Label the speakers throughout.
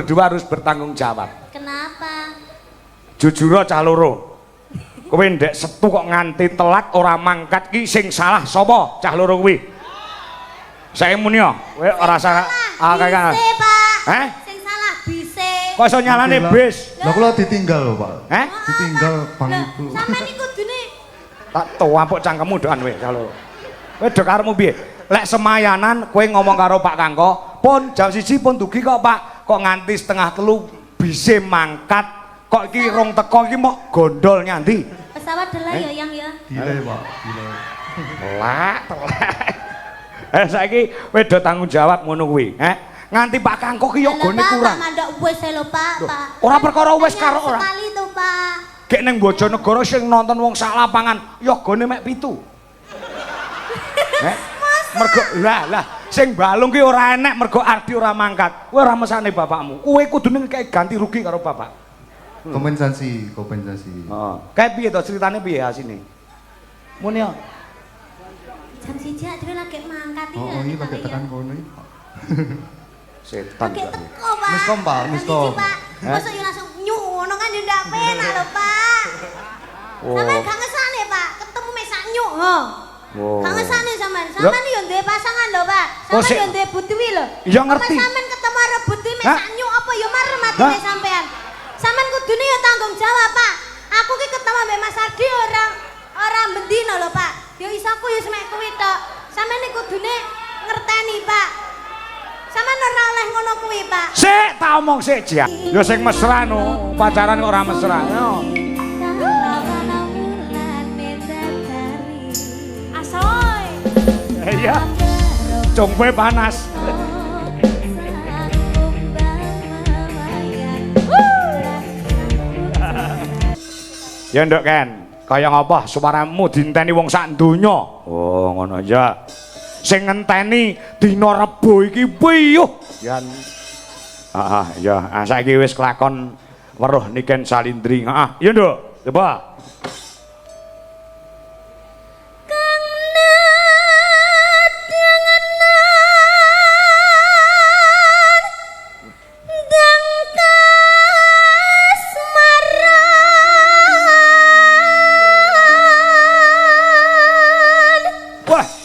Speaker 1: berdua harus bertanggung jawab.
Speaker 2: Kenapa?
Speaker 1: Jujur cah loro. Kowe ndek setu kok nganti telat ora mangkat ki sing salah sapa cah loro kuwi? Saya muni yo, kowe ora salah. Ah kakak.
Speaker 2: Bise, Pak.
Speaker 1: Heh?
Speaker 2: Sing salah bise.
Speaker 1: Kok iso nyalane bis?
Speaker 3: Lah kula ditinggal lho, Pak.
Speaker 1: Heh?
Speaker 3: Ditinggal bang ibu.
Speaker 2: Sampeyan iku kudune
Speaker 1: Tak tuwampuk cangkemmu doan kowe cah loro. Kowe do karepmu piye? Lek semayanan kowe ngomong karo Pak Kangko, "Pun jam 1 pun dugi kok, Pak. Kok nganti setengah 3 bise mangkat. Kok iki rong teko iki mok gondol nyandi."
Speaker 2: pesawat delay ya yang ya.
Speaker 3: Delay, Pak. Delay.
Speaker 1: Telak. Saiki kowe do tanggung jawab ngono kuwi, nganti Pak Kangko ki yo gone kurang.
Speaker 2: Pak mandok wis lho, Pak.
Speaker 1: Ora perkara wis karo ora.
Speaker 2: Sekali to, Pak.
Speaker 1: Gek ning Bojonegoro sing nonton wong sak lapangan yo gone mek 7. Mergo lah sing balung ki ora enek mergo Ardi ora mangkat. Kowe ora mesane bapakmu. Kowe kudune kayak ganti rugi karo bapak.
Speaker 3: Kompensasi.
Speaker 1: Heeh. Kayak piye to ceritane piye asine? Muni yo.
Speaker 2: Jam 1 dhewe lagi mangkat iki.
Speaker 3: Oh, iya lagi tekan kono iki.
Speaker 1: Setan.
Speaker 2: Lagi teko, Pak.
Speaker 3: Miskom, Pak, miskom.
Speaker 2: Masa yo langsung nyuk ngono kan yo ndak penak lho, Pak.
Speaker 1: Oh.
Speaker 2: Sampeyan gak ngesane, Pak. Ketemu mek sak nyuk, ho.
Speaker 1: Oh.
Speaker 2: Gak ngesane sampean. Sampeyan yo duwe pasangan lho, Pak.
Speaker 1: Oh,
Speaker 2: Sampeyan yo duwe butuwi lho.
Speaker 1: Iya ngerti.
Speaker 2: Sampeyan ketemu karo butuwi mek
Speaker 1: Hah?
Speaker 2: sak nyuk apa yo marem atine sampean. Sampeyan kudune yo tanggung jawab, Pak. Aku ki ketemu mbek Mas Ardi ora bendino lho, Pak. Yo iso aku yo semek kuwi tok. Sampeyan iki kudune ngerteni, Pak. Sampeyan ora oleh ngono kuwi, Pak.
Speaker 1: Sik tak omong sik, Jian. Yo sing mesra no, pacaran kok ora mesra. Yo.
Speaker 2: Asoy.
Speaker 1: Iya. Congkoe panas. Ya nduk Ken, kaya ngapa suaramu dinteni wong sak donya? Oh, ngono aja. Sing ngenteni dina Rebo iki piyuh. Yan. Ya, saiki wis kelakon weruh Niken Salindri. Ya nduk, coba.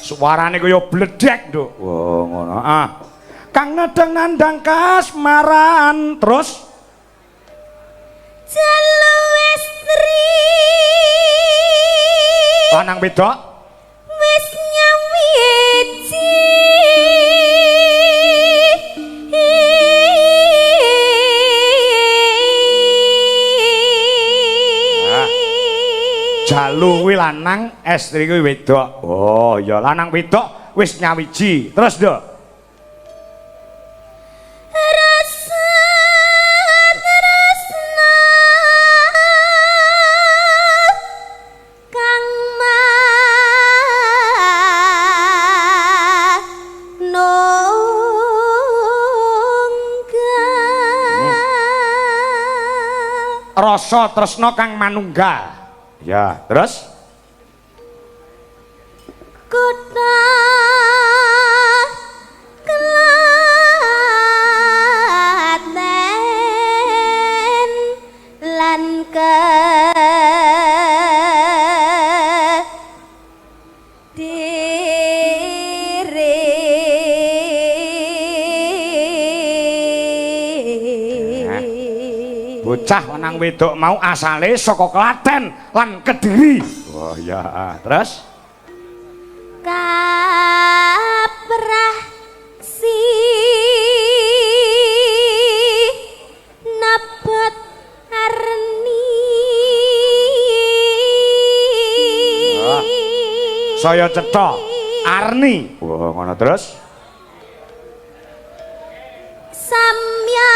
Speaker 1: Suarane kaya bledek, Nduk. Wah, ngono. Kang nedeng nandang kasmaran terus
Speaker 2: Jalu istri
Speaker 1: lanang wedok
Speaker 2: wis nyawiji
Speaker 1: Jalu kuwi lanang, estri kuwi wedok. Oh, ya lanang wedok wis nyawiji. Terus, Nduk.
Speaker 2: rasa tresna kang manunggal.
Speaker 1: Rasa tresna kang manunggal. Ya, terus
Speaker 2: Kota Klaten lan
Speaker 1: bocah lanang wedok mau asale saka Klaten lan Kediri. Oh ya, terus
Speaker 2: kaprah si nebet arni
Speaker 1: saya cetha Arni. Wah, ngono terus
Speaker 2: samya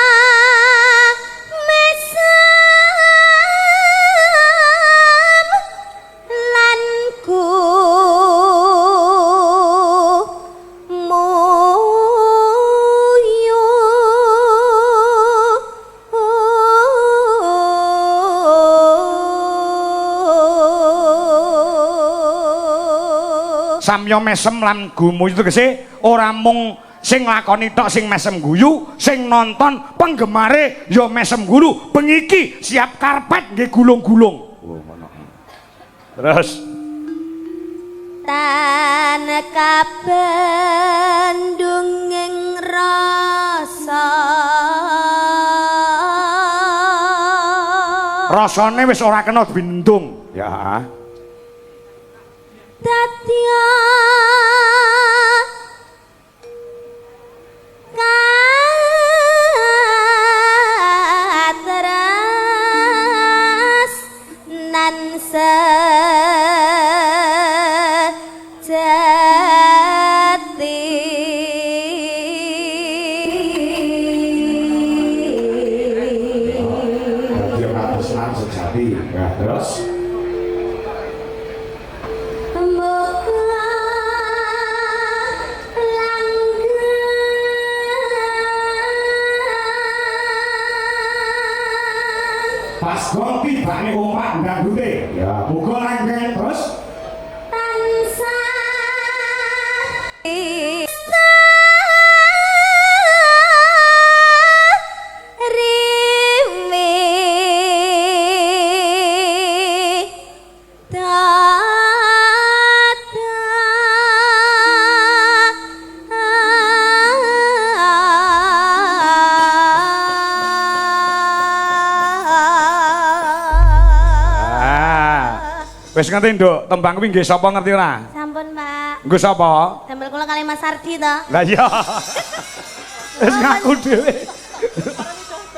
Speaker 1: samya mesem lan gumu itu tegese ora mung sing lakoni tok sing mesem guyu, sing nonton penggemare ya mesem guyu. Bengi iki siap karpet nggih gulung-gulung. Oh, ngono. Terus
Speaker 2: tan kabandung ing rasa
Speaker 1: rasane wis ora kena bindung. Ya.
Speaker 2: Dadya katras nan sejati
Speaker 1: sejati. Ya, terus pas gol tibane omah ndangdute ya muga langgeng terus wis ngerti nduk tembang kuwi nggih sapa ngerti ora?
Speaker 2: Sampun, Pak.
Speaker 1: Nggo sapa?
Speaker 2: Damel kula kali Mas Ardi to.
Speaker 1: Lah iya. Wis ngaku dhewe.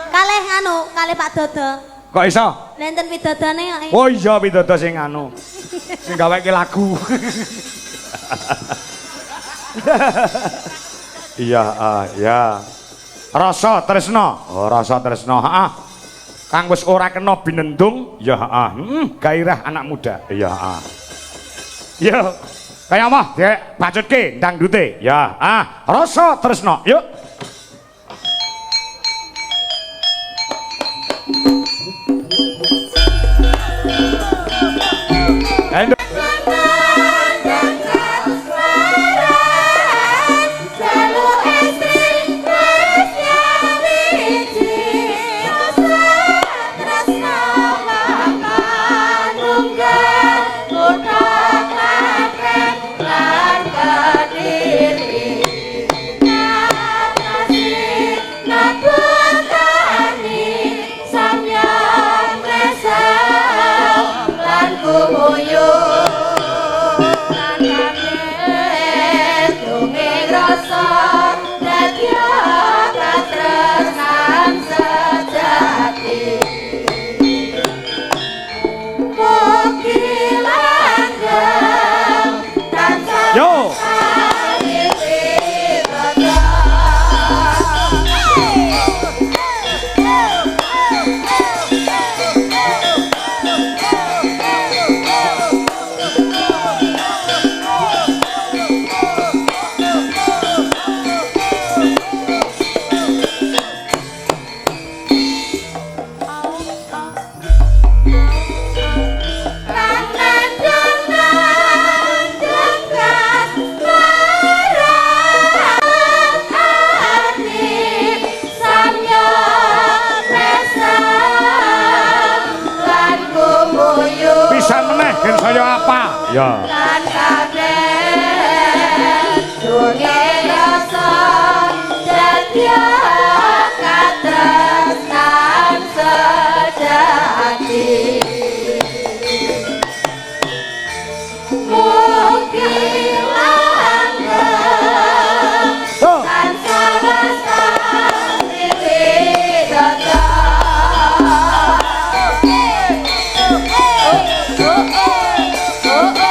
Speaker 2: Kalih Pak Dodo.
Speaker 1: Kok iso?
Speaker 2: Nenten pidodone kok.
Speaker 1: Oh iya pidodo sing sing gaweke lagu. Iya, ya. Rasa tresna. Oh, rasa tresna. Heeh. Kang wis ora kena binendung, ya heeh. Gairah anak muda. Ya heeh. Yo. Kaya apa? Dek, bacutke dangdute. Ya, rasa tresna. Yuk. Ayo. Ya. Lan kabeh dunge rasa dadya katresnan sejati. Mugi langgeng tansah lestari widodara. Oh, oh, oh, oh, oh.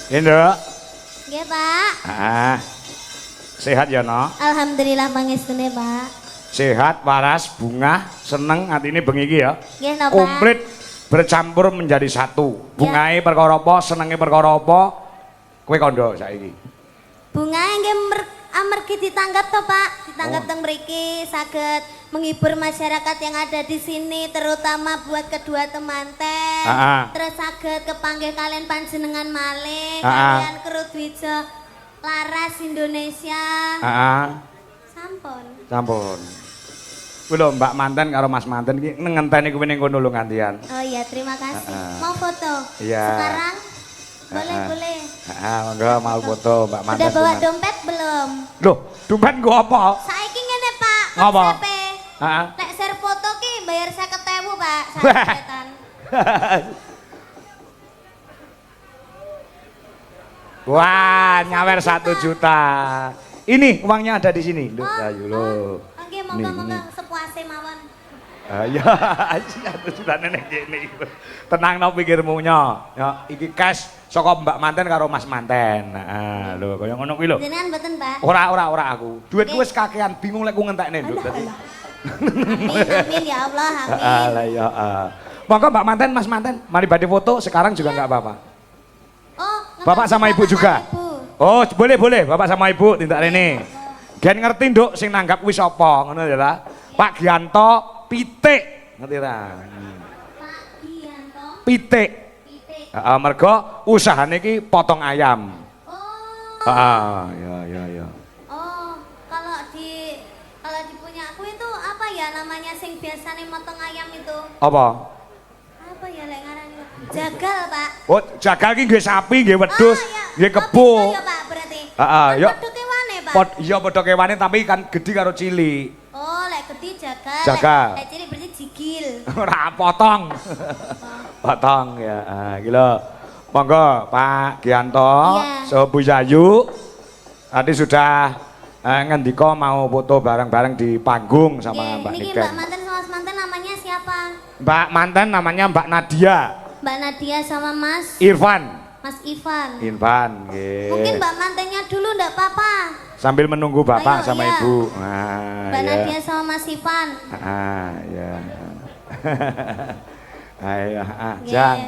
Speaker 1: Ya, Nduk.
Speaker 2: Nggih, Pak.
Speaker 1: Ah. Sehat ya, No?
Speaker 2: Alhamdulillah pangestune, Pak.
Speaker 1: Sehat, waras, bunga, seneng atine bengi iki ya.
Speaker 2: Nggih, no, Pak.
Speaker 1: Komplit bercampur menjadi satu. Bungae perkara apa, senenge perkara apa? Kowe kandha saiki.
Speaker 2: Bungae nggih amargi ditanggap to, Pak. Ditanggap teng mriki saged menghibur masyarakat yang ada di sini terutama buat kedua temanten. Terus saged kepanggih kalian panjenengan malih kalian Krudwijo Laras Indonesia. Sampun.
Speaker 1: Sampun. Kuwi lho Mbak Manten karo Mas Manten iki ngenteni kuwi ning kono lho gantian.
Speaker 2: Oh iya, terima kasih. Mau foto?
Speaker 1: Iya.
Speaker 2: Sekarang? Boleh.
Speaker 1: Monggo mau foto Mbak Manten.
Speaker 2: Udah bawa dompet belum?
Speaker 1: Loh, dompet nggo apa?
Speaker 2: Saiki ngene, Pak.
Speaker 1: Apa?
Speaker 2: KTP.
Speaker 1: Heeh.
Speaker 2: Nek share foto ki bayar 50.000, Pak. Saketan.
Speaker 1: Wah, nyawer 1 juta. Ini uangnya ada di sini. Loh, ayo lho.
Speaker 2: Oke, monggo sepuase mawon.
Speaker 1: Ya, 1 juta nenek kene iku. Tenangno pikirmu nya. Ya, iki cash saka Mbak Manten karo Mas Manten. Heeh, lho kaya ngono kuwi lho.
Speaker 2: Jenengan mboten, Pak?
Speaker 1: Ora aku. Duitku wis kakean, bingung lek ku ngentekne lho.
Speaker 2: Amin ya Allah, amin.
Speaker 1: Alah ya. Monggo Mbak Manten, Mas Manten, mari badhe foto sekarang juga enggak apa-apa.
Speaker 2: Oh,
Speaker 1: Bapak sama Ibu juga? Oh, boleh, Bapak sama Ibu tindak rene. Gen ngerti nduk sing nanggap kuwi sapa, ngono ya ta? Pak Gianto Pitik, ngerti ta?
Speaker 2: Pak Gianto
Speaker 1: Pitik.
Speaker 2: Pitik.
Speaker 1: Mergo usahane iki potong ayam.
Speaker 2: Oh.
Speaker 1: Ya.
Speaker 2: Oh, kalau dipunya aku itu apa ya namanya sing biasanya motong ayam itu?
Speaker 1: Apa?
Speaker 2: Apa ya lek ngarani? Jagal, Pak.
Speaker 1: Oh, jagal ki nggih sapi, nggih wedhus, nggih kebo.
Speaker 2: Oh, ya, Pak, berarti.
Speaker 1: Ya.
Speaker 2: Padha kewane, Pak.
Speaker 1: Iya padha kewane tapi kan gedhi karo cilik.
Speaker 2: Oh, lek gede jagal.
Speaker 1: Jagal.
Speaker 2: Lek cilik berarti jigil.
Speaker 1: Ora potong. Potong ya. Iki lho. Monggo Pak Gianto, so Bu Yayu. Tadi sudah ngendika mau foto bareng-bareng di panggung sama Mbak
Speaker 2: Niki
Speaker 1: Niken.
Speaker 2: Mbak Manten sama Mas Manten namanya siapa?
Speaker 1: Mbak Manten namanya Mbak Nadia.
Speaker 2: Mbak Nadia sama Mas
Speaker 1: Irfan.
Speaker 2: Mas Ivan.
Speaker 1: Irfan, nggih.
Speaker 2: Mungkin Mbak Mantennya dulu ndak apa-apa.
Speaker 1: Sambil menunggu Bapak
Speaker 2: Ayo,
Speaker 1: sama
Speaker 2: iya.
Speaker 1: Ibu.
Speaker 2: Mbak
Speaker 1: Ya.
Speaker 2: Nadia sama Mas Ivan.
Speaker 1: Ya. Ayo,
Speaker 2: Nggih.
Speaker 1: Jang.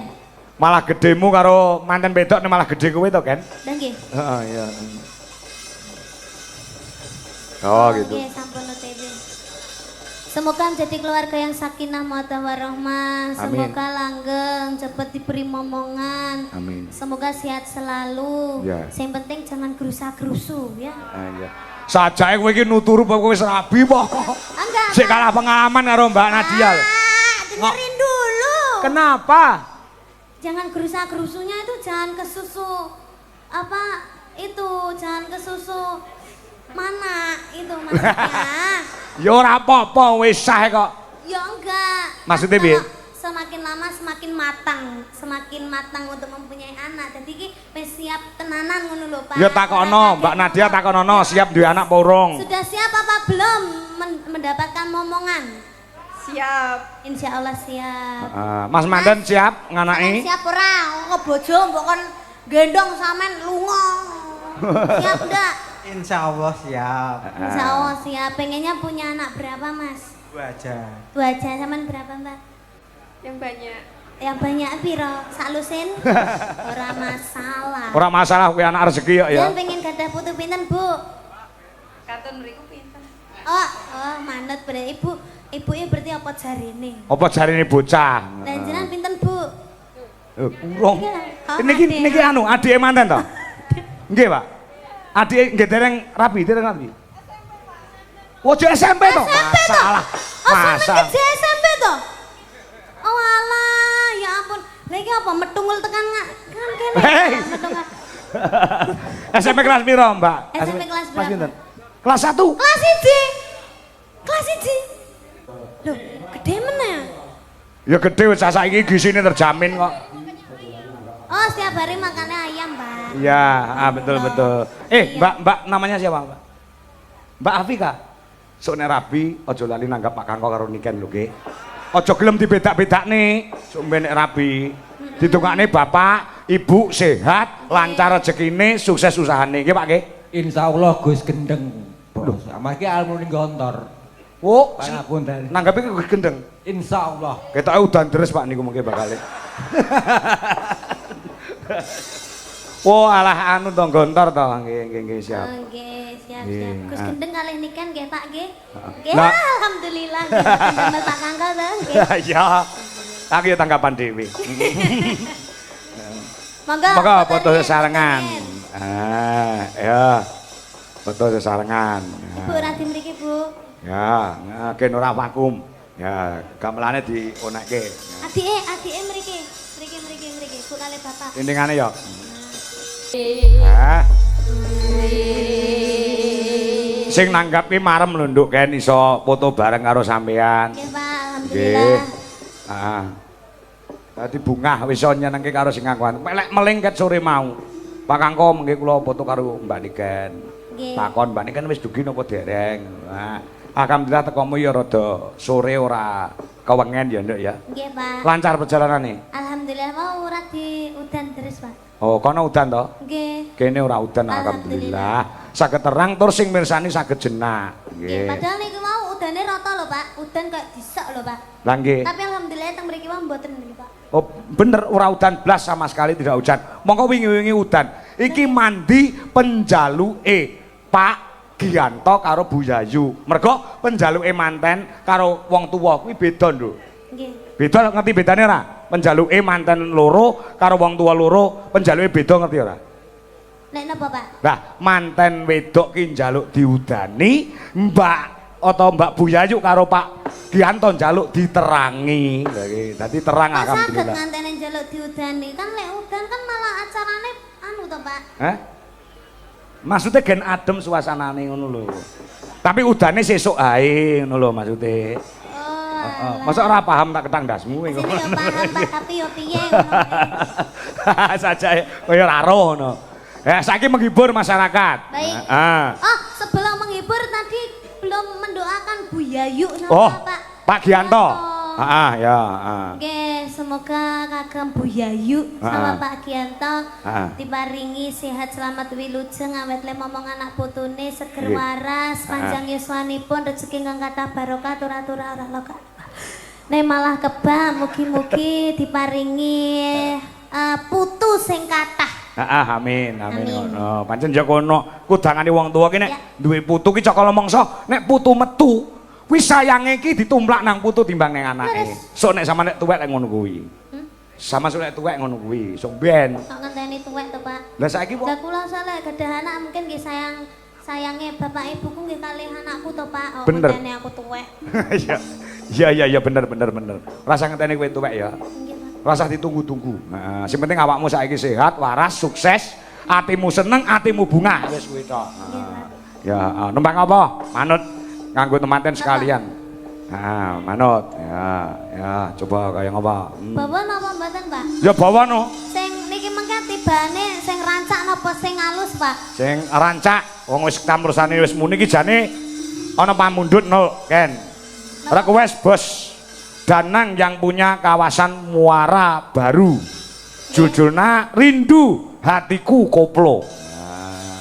Speaker 1: Malah gedemu karo manten wedok malah gede kowe to, Ken?
Speaker 2: Dah nggih.
Speaker 1: Heeh, iya. Oh, gitu.
Speaker 2: Nggih, sampun OTW. Semoga menjadi keluarga yang sakinah mawaddah warahmah. Semoga langgeng, cepat diberi momongan.
Speaker 1: Amin.
Speaker 2: Semoga sehat selalu.
Speaker 1: Ya.
Speaker 2: Yang penting jangan gerusa-gerusu ya.
Speaker 1: Iya. Sajae kowe iki nuturu apa kowe wis rabi po.
Speaker 2: Enggak.
Speaker 1: Sik kalah pengalaman karo Mbak Nadia.
Speaker 2: Dengerin dulu.
Speaker 1: Kenapa?
Speaker 2: Jangan gerusa-gerusunya itu jangan ke susu apa itu jangan ke susu mana itu maksudnya.
Speaker 1: Ya ora apa-apa wis sah kok.
Speaker 2: Ya enggak.
Speaker 1: Maksudnya
Speaker 2: Kan
Speaker 1: piye?
Speaker 2: kalau semakin lama semakin matang untuk mempunyai anak. Jadi ki wis siap tenanan ngono lho, Pak.
Speaker 1: Ya takono, Mbak Nadia takono siap duwe anak apa urung?
Speaker 2: Sudah siap apa belum mendapatkan momongan?
Speaker 4: Siap.
Speaker 2: Insya Allah siap.
Speaker 1: Mas Manten siap nganaki?
Speaker 2: Siap ora? Ngebojo mbok kon gendong sampean lunga. Siap ndak?
Speaker 4: Insya Allah siap.
Speaker 2: Insya Allah siap. Pengennya punya anak berapa, Mas?
Speaker 4: 2 aja.
Speaker 2: 2 aja. Sampean berapa, Mbak?
Speaker 4: Yang banyak.
Speaker 2: Yang banyak piro? Sak lusin? Ora masalah.
Speaker 1: Ora masalah kuwi anak rezeki ya.
Speaker 2: Jangan pengen gadah putu pinten, Bu?
Speaker 4: Katon mriku pinten?
Speaker 2: Oh, manut berarti Ibu ya berarti apa jarine?
Speaker 1: Apa jarine bocah?
Speaker 2: Dan jenengan pinten, Bu?
Speaker 1: Urung. Niki anu adike manten to? Nggih, Pak. Adike nggih dereng rabi. Oh, SMP to? Masalah.
Speaker 2: Oh, sampe ke SMP to? Oh alah, ya ampun. Lagi apa metungul tekan kan kene.
Speaker 1: Hei.
Speaker 2: Metungul.
Speaker 1: SMP kelas piro, Mbak?
Speaker 2: SMP kelas berapa?
Speaker 1: pinten? Kelas 1.
Speaker 2: Kelas 1. Kelas 1. Loh, gede mana ya?
Speaker 1: Ya gede wis saiki gisine terjamin kok.
Speaker 2: Oh, setiap hari makannya ayam, Pak.
Speaker 1: Iya, betul. Mbak namanya siapa, Mbak? Mbak Afika. Sok nek rabi aja lali nanggap Pak Kangko karo Niken lho, Nggih. Aja gelem dibedak-bedakne. Sok mbek nek rabi. Ditungakne bapak, Ibu sehat, lancar rezekine, sukses usahane nggih Pak nggih.
Speaker 5: Insyaallah Gus gendeng. Bos, amargi almune gontor.
Speaker 1: Oh,
Speaker 5: Pangapunten.
Speaker 1: nanggapi Gus gendeng.
Speaker 5: Insyaallah.
Speaker 1: Ketoke udan deres Pak niku mungkin bakal. Oh, alah anu to gontor to. Nggih siap.
Speaker 2: Nggih, siap.
Speaker 1: Nggih,
Speaker 2: Gus
Speaker 1: ah.
Speaker 2: gendeng kalih niken nggih Pak nggih. Nggih,
Speaker 1: Lah.
Speaker 2: alhamdulillah nggih damel Pak Kangkal to nggih.
Speaker 1: Ya. Aku ya tanggapan dhewe.
Speaker 2: Monggo.
Speaker 1: Monggo foto
Speaker 2: fotonya
Speaker 1: sesarengan.
Speaker 2: fotonya.
Speaker 1: Ah, ya. Foto sesarengan.
Speaker 2: Bu Radi mriki, Bu.
Speaker 1: Ya, ken ora vakum. Ya, gamelane dionekke.
Speaker 2: Adike mriki. Mriki. Bu kalih Bapak.
Speaker 1: Tindingane ya. Ah. Sing nanggap ki marem lho Nduk Ken iso foto bareng karo sampean.
Speaker 2: Nggih, Pak.
Speaker 1: Nggih.
Speaker 2: Alhamdulillah.
Speaker 1: Heeh. Dadi bungah wis iso nyenengke karo sing ngakuan. Lek melingket sore mau. Pak Kangko mengke kula foto karo Mbak Niken.
Speaker 2: Nggih.
Speaker 1: Takon Mbak Niken wis dugi napa dereng. Nah, alhamdulillah tekomu ya rada sore ora kewengen ya Nduk ya.
Speaker 2: Nggih, Pak.
Speaker 1: Lancar perjalanane.
Speaker 2: Alhamdulillah mau ora di udan terus, Pak.
Speaker 1: Oh, kono udan to?
Speaker 2: Nggih.
Speaker 1: Kene ora udan alhamdulillah. Saged terang tur sing mirsani saged jenak.
Speaker 2: Nggih,
Speaker 1: Nggih.
Speaker 2: padahal niku mau udane rata lho, Pak. Udan kayak disek lho, Pak.
Speaker 1: Lah nggih.
Speaker 2: Tapi alhamdulillah teng mriki wae mboten niki, Pak.
Speaker 1: Oh, bener ora udan blas sama sekali tidak hujan. Mongko wingi-wingi udan. Iki mandi penjaluke Pak Gianto karo Bu Yayu. Mergo penjaluke manten karo wong tuwa kuwi beda, Nduk.
Speaker 2: Nggih.
Speaker 1: Beda ngerti bedane ora? Penjaluke manten loro karo wong tuwa loro, penjaluke beda ngerti ora?
Speaker 2: Nek napa, Pak?
Speaker 1: Lah, manten wedok ki njaluk diudani, Mbak atau Mbak Bu Yayu karo Pak Gianto njaluk diterangi. Lah iki dadi terang
Speaker 2: Kok saged
Speaker 1: alhamdulillah.
Speaker 2: ngantene njaluk diudani? Kan lek udan kan malah acarane anu to, Pak.
Speaker 1: Hah? Maksudnya gen adem suasanane ngono lho. Tapi udane sesuk ae ngono lho maksude.
Speaker 2: Oh.
Speaker 1: Heeh. Masa ora paham tak ketang dasmu
Speaker 2: Sini
Speaker 1: ngono.
Speaker 2: yo paham, Pak, tapi yo piye ngono.
Speaker 1: Saja kaya ora roh ngono. Ya saiki menghibur masyarakat.
Speaker 2: Baik.
Speaker 1: Heeh.
Speaker 2: Oh, sebelum menghibur tadi belum mendoakan Bu Yayu sama
Speaker 1: Oh,
Speaker 2: Pak
Speaker 1: Pak Gianto. Heeh, ya, heeh.
Speaker 2: Oke, semoga kagem Bu Yayu sama Pak Gianto
Speaker 1: Heeh.
Speaker 2: diparingi sehat selamat wilujeng awet le momong anak putune seger
Speaker 1: Nggih.
Speaker 2: waras panjang yuswanipun rezeki kang kathah barokah tur-atura ora loka. Nek malah kebak mugi-mugi diparingi putu sing kathah.
Speaker 1: Heeh, amin, amin.
Speaker 2: Amin.
Speaker 1: Ngono. Pancen ya kono kudangane wong tuwa ki nek
Speaker 2: Ya.
Speaker 1: duwe putu ki cakala mangsa, nek putu metu kuwi sayange ki ditumplak nang putu timbang nang anake. Sok nek sama nek tuwek lek ngono kuwi. Sama sok nek tuwek ngono kuwi, sok ben.
Speaker 2: Kok ngenteni tuwek to, Pak?
Speaker 1: Lah saiki wong
Speaker 2: Lah kula salah gadah anak mungkin nggih sayange bapak ibuku nggih kalih anakku to, Pak. Oh,
Speaker 1: Bener.
Speaker 2: ngenteni aku tuwek.
Speaker 1: Iya bener. Rasa ngenteni kowe tuwek ya.
Speaker 2: Nggih, Pak.
Speaker 1: Rasa ditunggu-tunggu. Nah, sing penting awakmu saiki sehat, waras, sukses, atimu seneng, atimu bunga. Wis kuwi tok. Ya, numpang apa? Manut nganggo temanten sekalian. Nah, manut. Ya, coba kaya ngapa?
Speaker 2: Bawa napa mboten, Pak?
Speaker 1: Ya bawa no.
Speaker 2: Sing niki mengke tibane sing rancak napa sing halus, Pak?
Speaker 1: Sing rancak, wong wis kamrursane wis muni iki jane ana pamundhut nol, Ken. Request bos Danang yang punya kawasan Muara Baru. Judulnya Rindu Hatiku Koplo. Nah,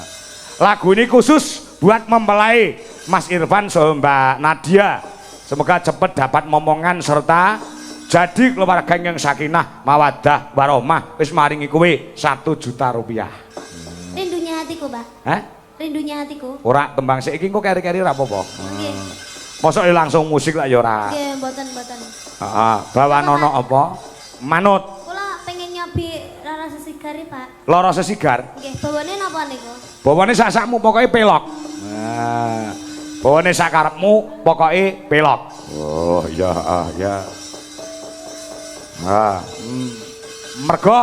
Speaker 1: lagu ini khusus buat mempelai Mas Irfan sama Mbak Nadia. Semoga cepat dapat momongan serta jadi keluarga yang sakinah, mawadah, warahmah. Wis maringi kowe 1 juta rupiah.
Speaker 2: Rindunya hatiku, Pak.
Speaker 1: Hah?
Speaker 2: Rindunya hatiku.
Speaker 1: Ora tembang sik iki engko keri-keri ora apa-apa.
Speaker 2: Nggih.
Speaker 1: Mosok langsung musik lah ya ora.
Speaker 2: Nggih, mboten.
Speaker 1: Heeh, bawa nono apa? Manut,
Speaker 2: Kula pengen nyobi rara sesigari, Pak.
Speaker 1: lara sesigar.
Speaker 2: Nggih, bawane napa niku?
Speaker 1: Bawane sak-sakmu pokoke pelok. Nah, bawane sak karepmu pokoke pelok. Oh, iya, ya. Mergo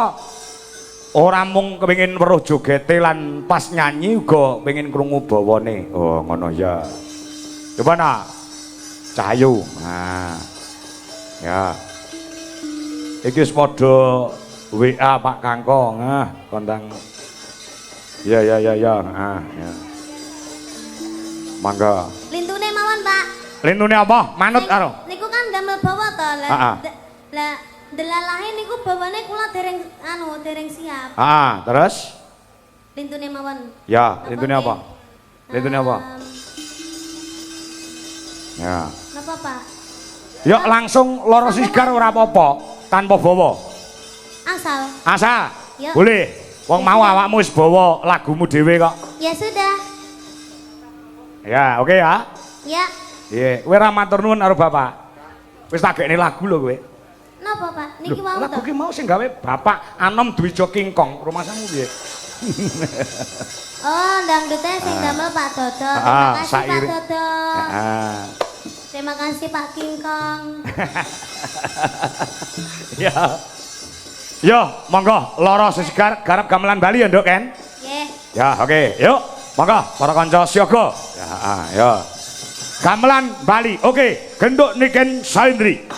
Speaker 1: ora mung kepengin weruh jogete lan pas nyanyi uga pengin krungu bawane. Oh, ngono ya. Coba nak. Cahayu. Nah. Ya. Iki wis padha WA Pak Kangko. Nah, kondang. Ya. Ah, ya. Mangga.
Speaker 2: Lintune mawon, Pak.
Speaker 1: Lintune apa? Manut karo.
Speaker 2: Niku kan damel bawa to.
Speaker 1: Heeh.
Speaker 2: Lah Delalahe niku bawane kula dereng siap.
Speaker 1: Ah, terus?
Speaker 2: Lintune mawon.
Speaker 1: Ya, lintune apa? Lintune apa? Ya.
Speaker 2: Napa, Pak?
Speaker 1: Yuk langsung loro sigar ora apa-apa, tanpa bawa.
Speaker 2: Asal.
Speaker 1: Asa.
Speaker 2: Yuk.
Speaker 1: Boleh. Wong mau awakmu wis bawa lagumu dhewe kok.
Speaker 2: Ya sudah.
Speaker 1: Ya, oke ya.
Speaker 2: Ya.
Speaker 1: Iya, kowe ra matur nuwun karo Bapak. Wis tak gekne lagu lho kowe.
Speaker 2: Napa, Pak? Niki
Speaker 1: Loh,
Speaker 2: wau
Speaker 1: lagu
Speaker 2: to.
Speaker 1: ki mau sing gawe Bapak Anom Dwijo Kingkong. Rumasamu piye?
Speaker 2: Oh, dangdutnya sing damel Pak Dodo. Terima
Speaker 1: Ah,
Speaker 2: kasih Pak
Speaker 1: sair.
Speaker 2: Dodo.
Speaker 1: Heeh.
Speaker 2: Terima kasih Pak Kingkong.
Speaker 1: Ya. Yo, monggo loro sesigar garap gamelan Bali ya, Nduk Ken.
Speaker 2: Nggih.
Speaker 1: Ya, oke. Yuk, monggo para kanca siaga. Ya, ya. Gamelan Bali. Oke, genduk Niken Saindri.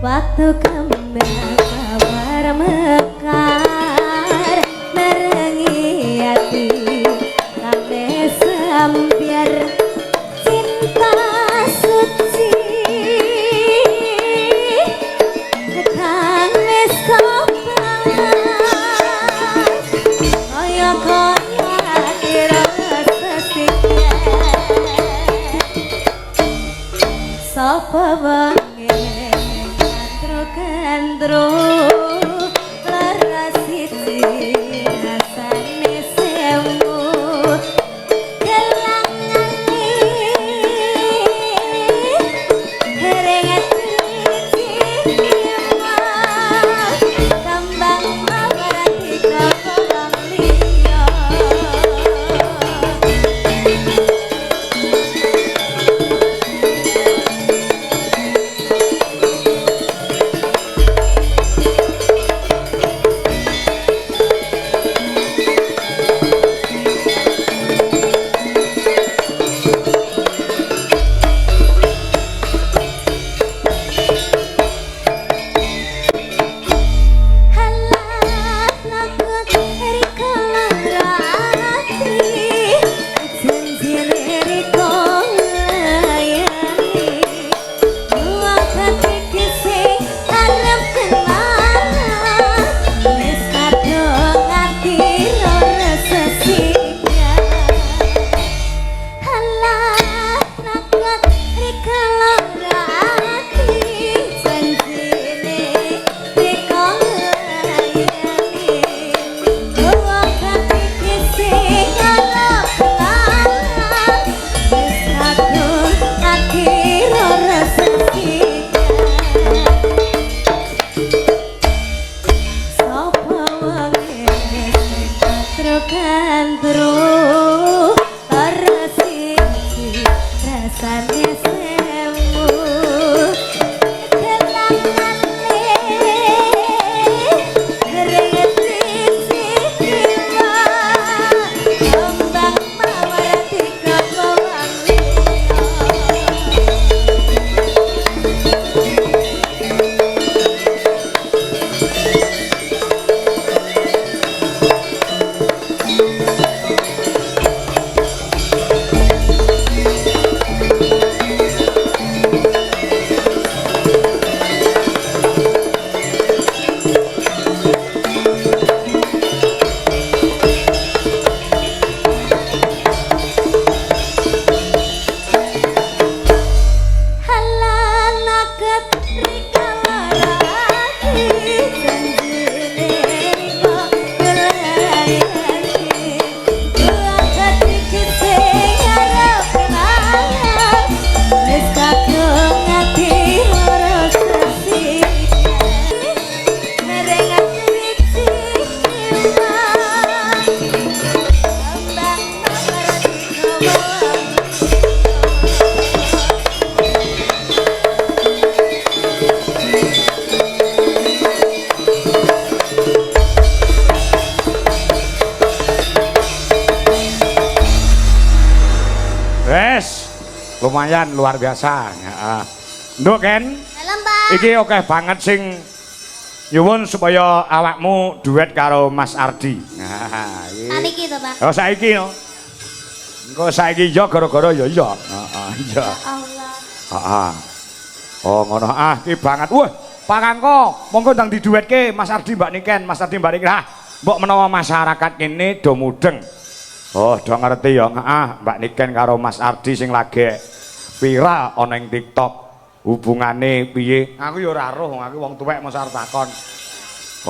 Speaker 2: Waktu kembang mawar mekar merengi hati kame sambiar cinta suci kame skopan kaya dirasa sapa wangi kandro lara siji rasane sewu kelangane keringet jiwa kembang mawar dikawang liya.
Speaker 1: Wes. Lumayan luar biasa. Heeh. Nduk Ken.
Speaker 2: Halo Mbak.
Speaker 1: Iki oke banget sing nyuwun supaya awakmu duet karo Mas Ardi. Nah, iki.
Speaker 2: Saniki to, Pak.
Speaker 1: Oh saiki no. Engko saiki yo gara-gara ya iya. Heeh, iya.
Speaker 2: Ya Allah.
Speaker 1: Heeh. Oh ngono iki banget. Wah, Pak Kangko, monggo ndang diduetke Mas Ardi Mbak Niken, Mas Ardi Mbak Niken. Ha, mbok menawa masyarakat kene do mudeng. Oh, do ngerti ya. Heeh, Mbak Niken karo Mas Ardi sing lagi viral ana ing TikTok. Hubungane piye? Aku ya ora roh, aku wong tuwek mesti arep takon.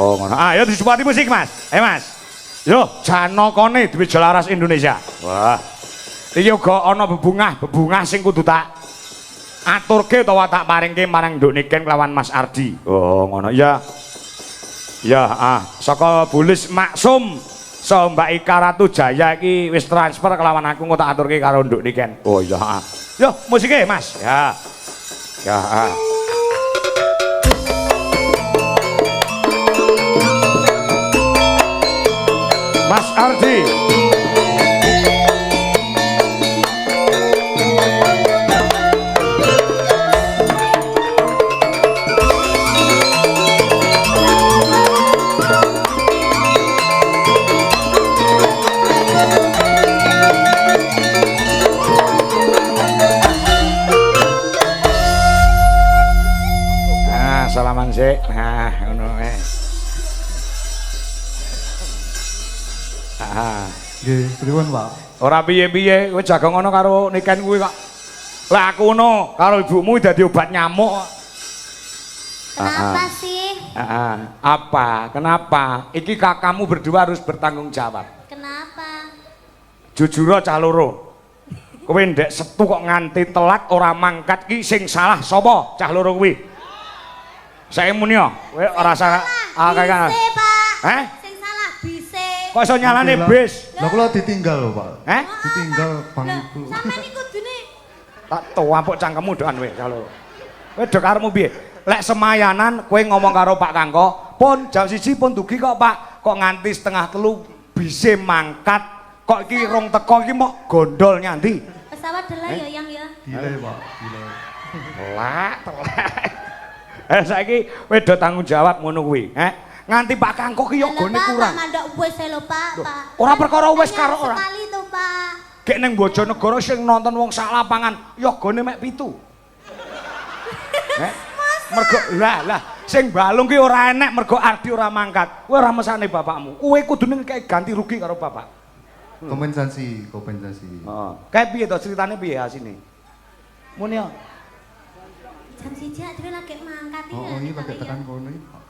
Speaker 1: Oh ngono. Ah, ya disupati musik, Mas. Mas. Yo, Janokone duwe Jelaras Indonesia. Wah. Iki uga ana bebungah sing kudu tak aturke utawa tak paringke marang Nduk Niken kelawan Mas Ardi. Oh, ngono. Ya. Ya, saka Bulis Maksum so Mbak Ika Ratu Jaya iki wis transfer kelawan aku engko tak aturke karo Nduk Niken. Oh iya, Yo, musike, Mas. Ya. Ya. Mas Ardi. Salaman sik. Nah, ngono ae.
Speaker 3: Nggih, pripun, Pak?
Speaker 1: Ora piye-piye, kowe jaga ngono karo Niken kuwi kok. Lah aku ngono karo ibumu dadi obat nyamuk.
Speaker 2: Kenapa sih?
Speaker 1: Apa? Kenapa? Iki kakakmu berdua harus bertanggung jawab.
Speaker 2: Kenapa?
Speaker 1: Jujur cah loro. Kowe ndek setu kok nganti telat ora mangkat ki sing salah sapa cah loro kuwi? Saya muni yo, kowe ora salah.
Speaker 2: Bise, Pak.
Speaker 1: Heh?
Speaker 2: Sing salah bise.
Speaker 1: Kok iso nyalane bis?
Speaker 3: Lah kula ditinggal lho, Pak.
Speaker 1: Heh?
Speaker 3: Ditinggal bangku.
Speaker 2: Sampeyan iku kudune
Speaker 1: Tak tuwampuk cangkemmu doan kowe cah loro. Kowe do karepmu piye? Lek semayanan kowe ngomong karo Pak Kangko, "Pun jam 1 pun dugi kok, Pak." Kok nganti setengah 3 bise mangkat. Kok iki rong teko iki mok gondol nyandi.
Speaker 2: pesawat delay ya yang ya.
Speaker 3: Delay, Pak. Delay.
Speaker 1: Telak. Saiki kowe do tanggung jawab ngono kuwi, nganti Pak Kangko ki yo gone kurang.
Speaker 2: Pak mandok wis lho, Pak.
Speaker 1: Ora perkara wis karo ora.
Speaker 2: Sekali to, Pak.
Speaker 1: Gek ning Bojonegoro sing nonton wong sak lapangan yo gone mek 7. Mergo lah sing balung ki ora enek mergo Ardi ora mangkat. Kowe ora mesane bapakmu. Kowe kudune kayak ganti rugi karo bapak.
Speaker 3: Kompensasi.
Speaker 1: Heeh. Kae piye to ceritane piye asine? Muni yo.
Speaker 2: Jam 1 dhewe lagi mangkat iki.
Speaker 3: Oh, ini pakai tekan kono iki, Pak.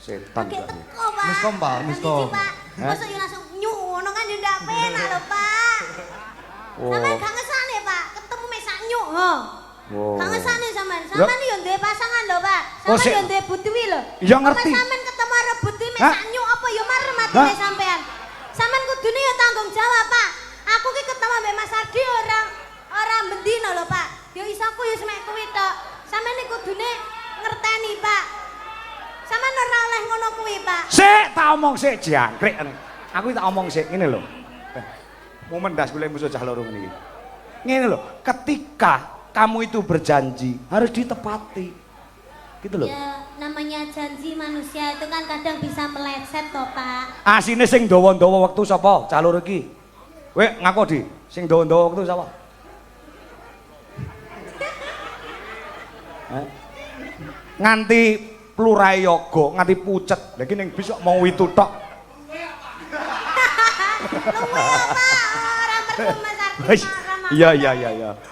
Speaker 1: Setan.
Speaker 2: Lagi teko, Pak.
Speaker 3: Miskom, Pak, miskom.
Speaker 2: Mosok yo langsung nyuk ngono kan yo ndak penak lho, Pak. Sampeyan gak ngesane, Pak. Ketemu mek sak nyuk, ho. Gak ngesane sampean. Sampeyan yo duwe pasangan lho, Pak. Sampeyan yo duwe butwi lho.
Speaker 1: Ya ngerti.
Speaker 2: Sampeyan ketemu karo butwi mek sak nyuk apa yo marem atine sampean. Sampeyan kudune yo tanggung jawab, Pak. Aku ki ketemu mek Mas Ardi ora mendino lho, Pak. Yo iso aku yo semek kuwi tok. Sampeyan iki kudune ngerteni, Pak. Sampeyan ora oleh ngono kuwi, Pak.
Speaker 1: Sik, tak omong sik jangkrik. Aku tak omong sik ngene lho. Momen das golek musuh cah loro ngene iki. Ngene lho, ketika kamu itu berjanji harus ditepati. Gitu loh.
Speaker 2: Ya, namanya janji manusia itu kan kadang bisa meleset toh, Pak.
Speaker 1: Asine sing dawa-dawa wektu sapa? Cah loro iki. Kowe ngaku Di, sing dawa-dawa wektu sapa? Nganti plurae yoga, nganti pucet. Lah iki ning bis kok mau witu tok.
Speaker 2: Luwe ya, Pak. Ora mergo Mas Ardi.
Speaker 1: Iya.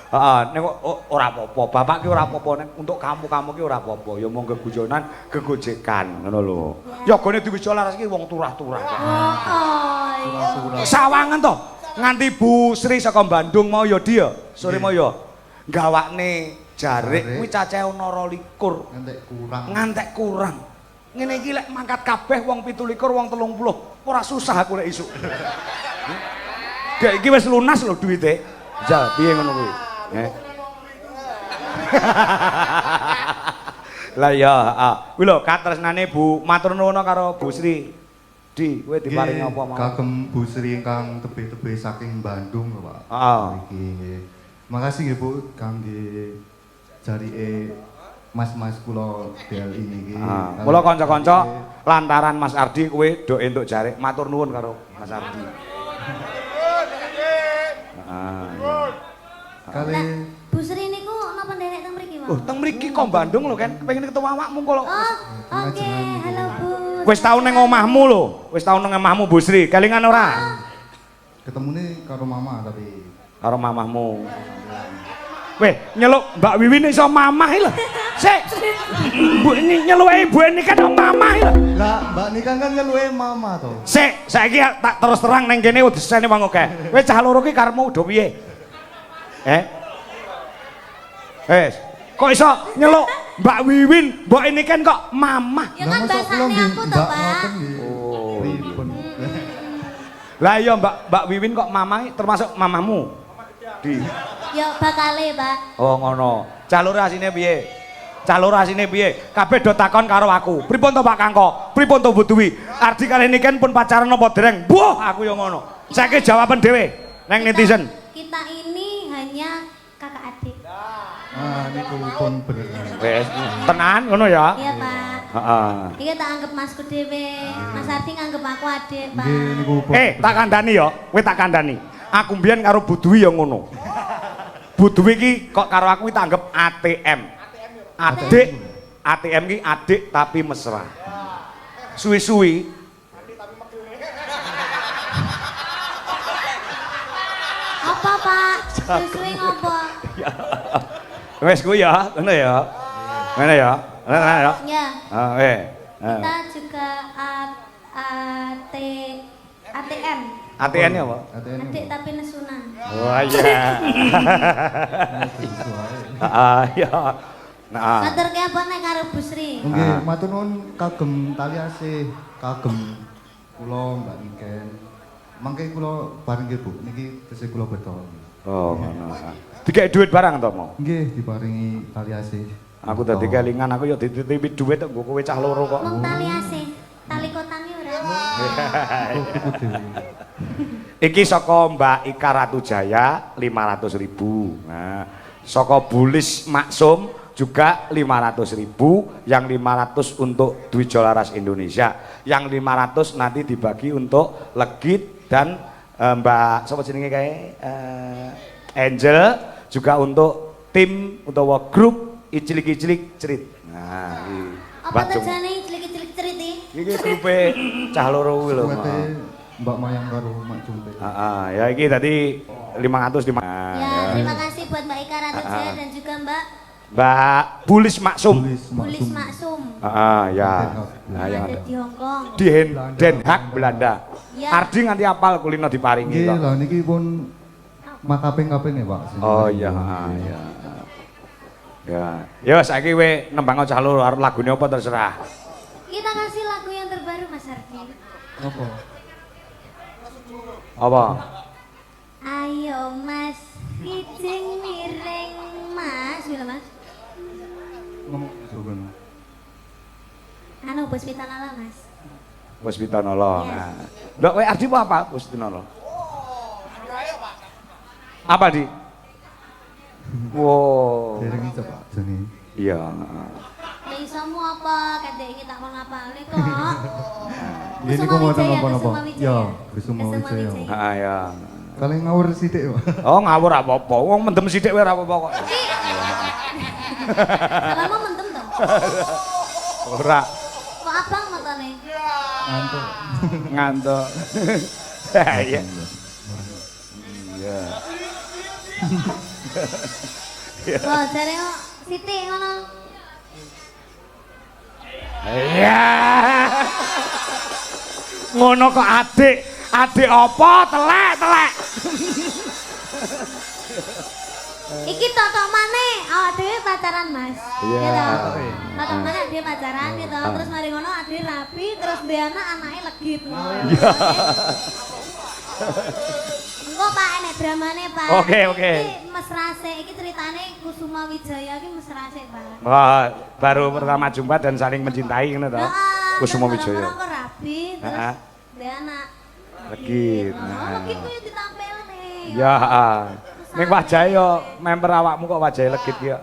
Speaker 1: Heeh, nek ora apa-apa. Bapak ki ora apa-apa nek untuk kamu ki ora apa-apa. Ya mung gegujonan, gegojekan ngono lho. Yogane diwis laras ki wong turah-turah.
Speaker 2: Oh,
Speaker 1: Sawangan to. Nganti Bu Sri saka Bandung mau ya dia, sore mau ya. Gawakne jarik kuwi cacahe ana 22. Ngantek kurang. Ngene iki lek mangkat kabeh wong 17, wong 30. Ora susah aku lek isuk. Gek iki wis lunas lho duwite. Ja, piye ngono kuwi? Lah ya, kuwi lho katresnane Bu matur nuwun karo Bu Sri. Di, kowe diparingi apa mau?
Speaker 3: Kagem Bu Sri ingkang tebih-tebih saking Bandung lho, Pak.
Speaker 1: Heeh.
Speaker 3: Iki nggih. Makasih nggih Bu kangge jarike mas-mas kula DLI niki.
Speaker 1: Kula kanca-kanca lantaran Mas Ardi kowe do entuk jarik matur nuwun karo Mas Ardi.
Speaker 3: Kali
Speaker 2: Bu Sri niku napa nderek teng mriki, Pak?
Speaker 1: Oh, teng mriki kok Bandung lho kan, kepengin ketemu awakmu kok.
Speaker 2: Oh, oke. Halo, Bu.
Speaker 1: Wis tau ning omahmu lho, wis tau ning omahmu Bu Sri, kelingan ora?
Speaker 3: ketemune karo mama tapi
Speaker 1: Karo mamahmu. Weh, nyeluk Mbak Wiwin iso mamah lho. Sik. Bu ini nyeluk ibu ini kan mamah lho.
Speaker 3: lah Mbak Nika kan ngeluhe mama to.
Speaker 1: Sik, saiki tak terus terang ning kene udesane wong akeh. Kowe cah loro ki karepmu udah piye? Kok iso nyeluk Mbak Wiwin, mbok ini kan kok mamah.
Speaker 2: Ya kan bahasane aku to, Pak.
Speaker 3: Oh. Pripun.
Speaker 1: Lah iya Mbak Wiwin kok mamah termasuk mamahmu? Di.
Speaker 2: Ya bakale, Pak.
Speaker 1: Oh ngono. Cah loro asine piye? Cah loro asine piye? Kabeh do takon karo aku. Pripun to Pak Kangko? Pripun to Bu Dwi? Ardi kali ini kan pun pacaran apa dereng? Buh, aku yo ngono. Saiki jawaban dhewe nang netizen.
Speaker 2: Kita ini hanya kakak adik.
Speaker 3: Niku pun bener.
Speaker 1: Wes, tenan ngono ya?
Speaker 2: Iya, Pak.
Speaker 1: Heeh.
Speaker 2: Iki tak anggap masku dhewe. Mas Ardi nganggep aku adik, Pak.
Speaker 3: Nggih niku pun.
Speaker 1: Tak kandhani ya, kowe tak kandhani. Aku mbiyen karo Bu Dwi ya ngono. Bu Dwi ki kok karo aku tak anggap ATM. Adik, ATM ki adik tapi mesra. Suwi-suwi
Speaker 2: Apa, Pak? Suwi-suwi ngopo?
Speaker 1: wes kuwi ya, ngono ya. Ngono ya. Ngono ya.
Speaker 2: Ya.
Speaker 1: Ah,
Speaker 2: Kita juga ATM.
Speaker 1: ATN ya apa?
Speaker 2: Adik tapi nesunan.
Speaker 1: Wah iya. Ya. Nah.
Speaker 2: Matur ke apa nek karo Bu Sri?
Speaker 3: Nggih, matur nuwun kagem tali asih, kagem kula Mbak Niken. Mangke kula bareng nggih Bu, niki tesih kula beto.
Speaker 1: Oh, ngono. Dikek duit barang to mau?
Speaker 3: Nggih, diparingi tali asih.
Speaker 1: Aku tadi kelingan aku ya dititipi duit kok nggo kowe cah loro kok.
Speaker 2: Mong tali asih. Tali kotangi ora.
Speaker 1: Iki saka Mbak Ika Ratu Jaya 500.000. Nah, saka Bulis Maksum juga 500.000, yang 500 untuk Dwi Jolaras Indonesia, yang 500 nanti dibagi untuk Legit dan Mbak sapa jenenge kae Angel, juga untuk tim utawa grup Icilik-icilik Cerit. Nah, iki
Speaker 2: Apa tejane cilik-cilik cerit iki?
Speaker 1: iki grupe cah loro kuwi lho.
Speaker 3: Kuwete Mbak Mayang karo Mak Jumpe.
Speaker 1: Ya iki tadi 500 di
Speaker 2: Ya, terima kasih buat Mbak Ika Ratu Jaya dan juga
Speaker 1: Mbak Bulis Maksum.
Speaker 2: Bulis Maksum.
Speaker 1: Ya.
Speaker 2: Nah, yang ada di Hong Kong.
Speaker 1: Di Den Haag Belanda.
Speaker 2: Ya.
Speaker 1: Ardi nganti apal kulino diparingi
Speaker 3: Nggih,
Speaker 1: kok.
Speaker 3: lha niki pun makaping-kaping ya, Pak.
Speaker 1: Oh iya, ya. Ya. Ya saiki kowe nembang cah loro arep lagune apa terserah.
Speaker 2: Kita kasih lagu yang terbaru Mas Ardi.
Speaker 3: Apa?
Speaker 1: Apa?
Speaker 2: Ayo Mas, kijing miring Mas, bila Mas.
Speaker 3: Ngomong sogen.
Speaker 2: Anu bos pitanala Mas.
Speaker 1: Wis pitanala.
Speaker 2: Yes.
Speaker 1: Nah. Ndok kowe Ardi apa Wis pitanala? Apa di? Wow.
Speaker 3: Dereng iki Pak jane.
Speaker 1: Iya.
Speaker 2: Lah isomu apa? Kadek iki tak kon ngapalne kok.
Speaker 3: Nggih niku mboten napa-napa. Ya, Kusuma
Speaker 2: Kusuma
Speaker 3: Wijaya.
Speaker 2: Wijaya.
Speaker 1: Ya.
Speaker 3: Kali ngawur sithik, Pak.
Speaker 1: Oh ngawur apa-apa. Wong mendem sithik wae ora apa-apa kok.
Speaker 2: Lama mentem to.
Speaker 1: Ora
Speaker 2: Kok abang matane?
Speaker 3: Ngantuk.
Speaker 1: ngantuk. Iya. Iya.
Speaker 2: Oh, jare kok sithik ngono.
Speaker 1: Iya. Ngono kok adik. Adik apa? Telek.
Speaker 2: Iki tok maneh, awak dhewe pacaran Mas.
Speaker 1: Iya.
Speaker 2: Tok maneh dia pacaran gitu. Terus mari ngono ade rapi, terus dia anake legit.
Speaker 1: Iya.
Speaker 2: Engko Pak enek dramane Pak.
Speaker 1: Oke.
Speaker 2: Iki mesra sik, iki ceritane Kusuma Wijaya iki mesra sik Pak.
Speaker 1: Wah, baru pertama jumpa dan saling mencintai ngono to.
Speaker 2: Heeh.
Speaker 1: Kusuma
Speaker 2: terus
Speaker 1: Wijaya.
Speaker 2: lama-lama rapi, terus
Speaker 1: Heeh.
Speaker 2: Ndek anak.
Speaker 1: Legit.
Speaker 2: Oh, legit kuwi ditampil nih.
Speaker 1: Ya, ning wajahe yo member awakmu kok wajahe legit ki yo.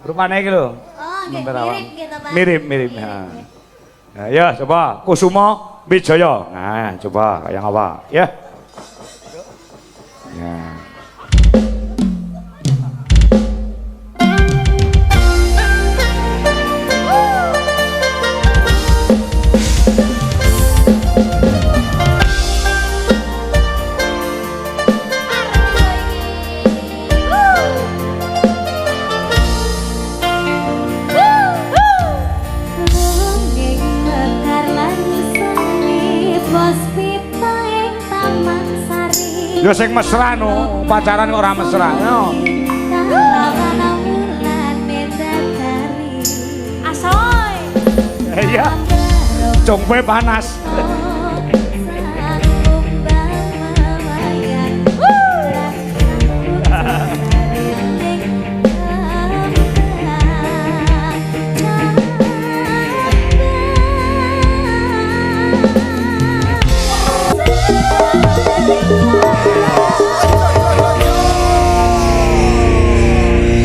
Speaker 1: Rupane iki lho.
Speaker 2: Oh, nggih
Speaker 1: Member
Speaker 2: mirip
Speaker 1: awakmu.
Speaker 2: gitu, Pak.
Speaker 1: Mirip. Nah, ya coba Kusuma Wijaya. Nah, coba kayak apa? Ya. Ya. Yo sing mesra no, pacaran kok ora mesra. No.
Speaker 2: Asoy.
Speaker 1: Iya. Congwe panas.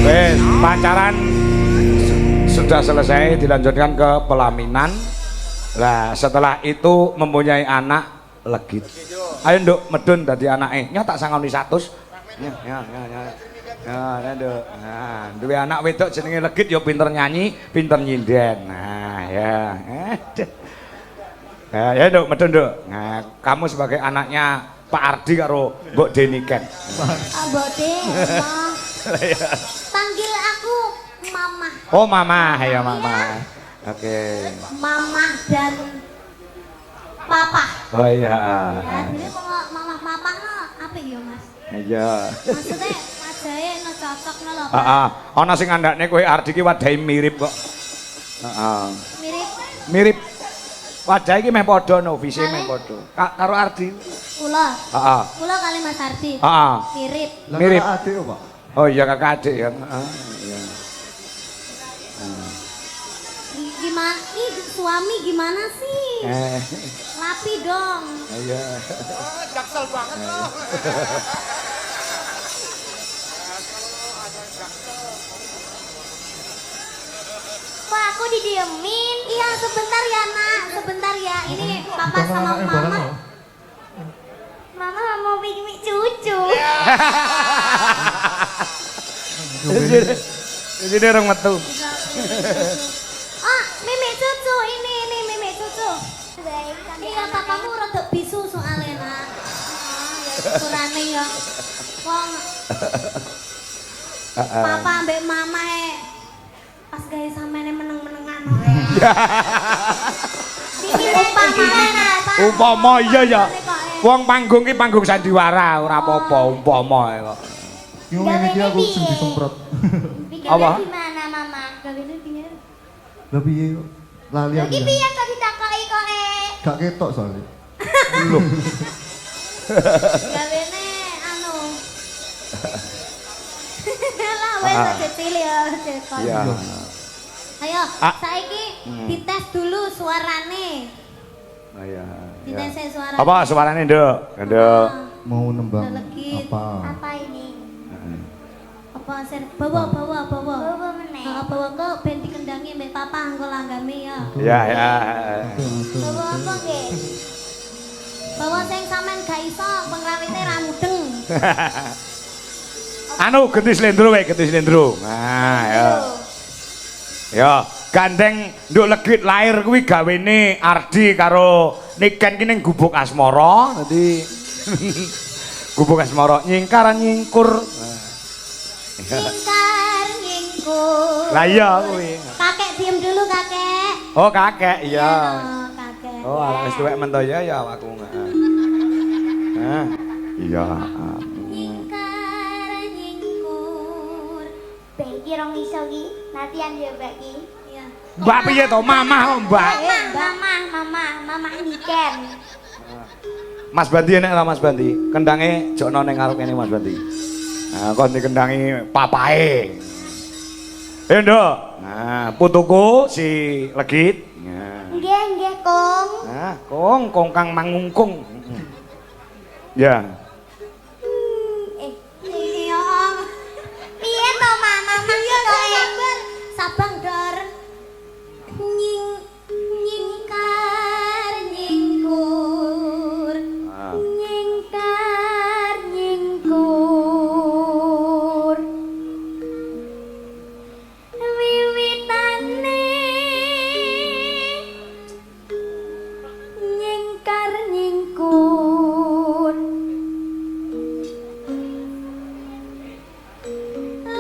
Speaker 1: Wes, pacaran sudah selesai, dilanjutkan ke pelaminan. Lah setelah itu mempunyai anak legit. Ayo nduk medun dadi anake. Nya tak sangoni 100. Ya, nduk. Nah, duwe anak wedok jenenge legit ya pinter nyanyi, pinter nyinden. Nah, ya. Ya nduk medun nduk. Nah, kamu sebagai anaknya Pak Ardi karo Mbok Deniken.
Speaker 2: Mbok De, panggil aku Mama.
Speaker 1: Oh Mama, ya Mama. Oke.
Speaker 2: Mama dan Papa.
Speaker 1: Oh iya.
Speaker 2: Ya, jadi kalau Mama Papa no apik ya, Mas?
Speaker 1: Iya.
Speaker 2: Maksudnya wajahe no cocok no lho, Pak.
Speaker 1: Heeh. Ana sing ngandakne kowe Ardi ki wadahe mirip kok. Heeh.
Speaker 2: Mirip
Speaker 1: Mirip. Wajah iki meh padha no, visi meh padha. Karo Ardi.
Speaker 2: kula.
Speaker 1: Heeh.
Speaker 2: Kula kali Mas Ardi.
Speaker 1: Heeh.
Speaker 2: Mirip.
Speaker 3: Lah
Speaker 1: Mirip.
Speaker 3: kakak adik, Pak.
Speaker 1: Oh iya kakak adik ya. Heeh. Iya.
Speaker 2: Gimana? Ih, suami gimana sih? Rapi dong.
Speaker 1: Iya.
Speaker 6: Jaksel banget loh.
Speaker 2: Kok aku didiemin? Iya, sebentar ya, Nak. Sebentar ya. Ini Papa
Speaker 3: Bukan
Speaker 2: sama
Speaker 3: anaknya bareng
Speaker 2: Mama.
Speaker 3: loh.
Speaker 2: Mama mau bikin cucu.
Speaker 1: Jadi dia orang metu.
Speaker 2: Oh, mimi cucu ini mimi cucu. Iya, papamu rada bisu soalnya, Nak. Ya kurane ya. Wong Papa ambek Mama pas gawe sampeyan meneng-menengan. Iki
Speaker 1: Umpama iya ya. Wong panggung ki panggung sandiwara, ora apa-apa umpama kok.
Speaker 3: Yo ngene iki aku sing disemprot.
Speaker 1: Apa?
Speaker 2: Gimana, Mama? Gawene piye?
Speaker 3: Lah piye kok? Lali aku.
Speaker 2: Iki
Speaker 3: ya.
Speaker 2: piye kok ditakoki kok
Speaker 3: Gak ketok soalnya.
Speaker 1: Loh.
Speaker 2: Gawene anu. Lah wes aja cilik ya, Cekon.
Speaker 1: Iya.
Speaker 2: Ayo,
Speaker 1: Ah.
Speaker 2: saiki dites dulu suarane.
Speaker 1: Oh iya.
Speaker 2: Dites suara.
Speaker 1: Apa suarane, Nduk? Nduk.
Speaker 3: Mau nembang
Speaker 2: Legit.
Speaker 3: apa?
Speaker 2: Apa ini? Apa sen bawa. Bawa meneh. Bawa kok ben dikendangi mbek papa engko langgame ya.
Speaker 1: Iya, ya.
Speaker 2: Bawa apa nggih? Bawa sing sampean gak iso pengrawite ra mudeng.
Speaker 1: Anu genti slendro wae, genti slendro. Nah, ya. Ya, gandeng nduk legit lahir kuwi gawene Ardi karo Niken ki ning Gubuk Asmara. Dadi Gubuk Asmara nyingkar nyingkur.
Speaker 2: Lingkar ngingkur.
Speaker 1: Lah iya kuwi.
Speaker 2: Kakek diem dulu, Kakek.
Speaker 1: Oh, kakek, iya.
Speaker 2: Oh, Kakek.
Speaker 1: Oh, wis tuwek men to ya awakku. Hah? Iya.
Speaker 2: Lingkar ngingkur.
Speaker 7: Iki rong iso ki, latihan ya Mbak ki.
Speaker 2: Iya.
Speaker 1: Mbak piye to? Mamah kok, Mbak.
Speaker 7: Mama Niken.
Speaker 1: Mas Bandi enek ora Mas Bandi? Kendange jokno ning karo kene Mas Bandi. Nah, kon dikendangi papae. Nduk. Nah, putuku si Legit. Nah.
Speaker 7: Nggih, Kong.
Speaker 1: Nah, kong kang mangungkung. Ya.
Speaker 2: Iya.
Speaker 7: Piye to, Mama?
Speaker 2: Iya, sabar. Sabang dor. Nyingkar nyingkur.
Speaker 1: Ah.
Speaker 2: Nyingkar nyingkur. Wiwitane nyingkar nyingkur.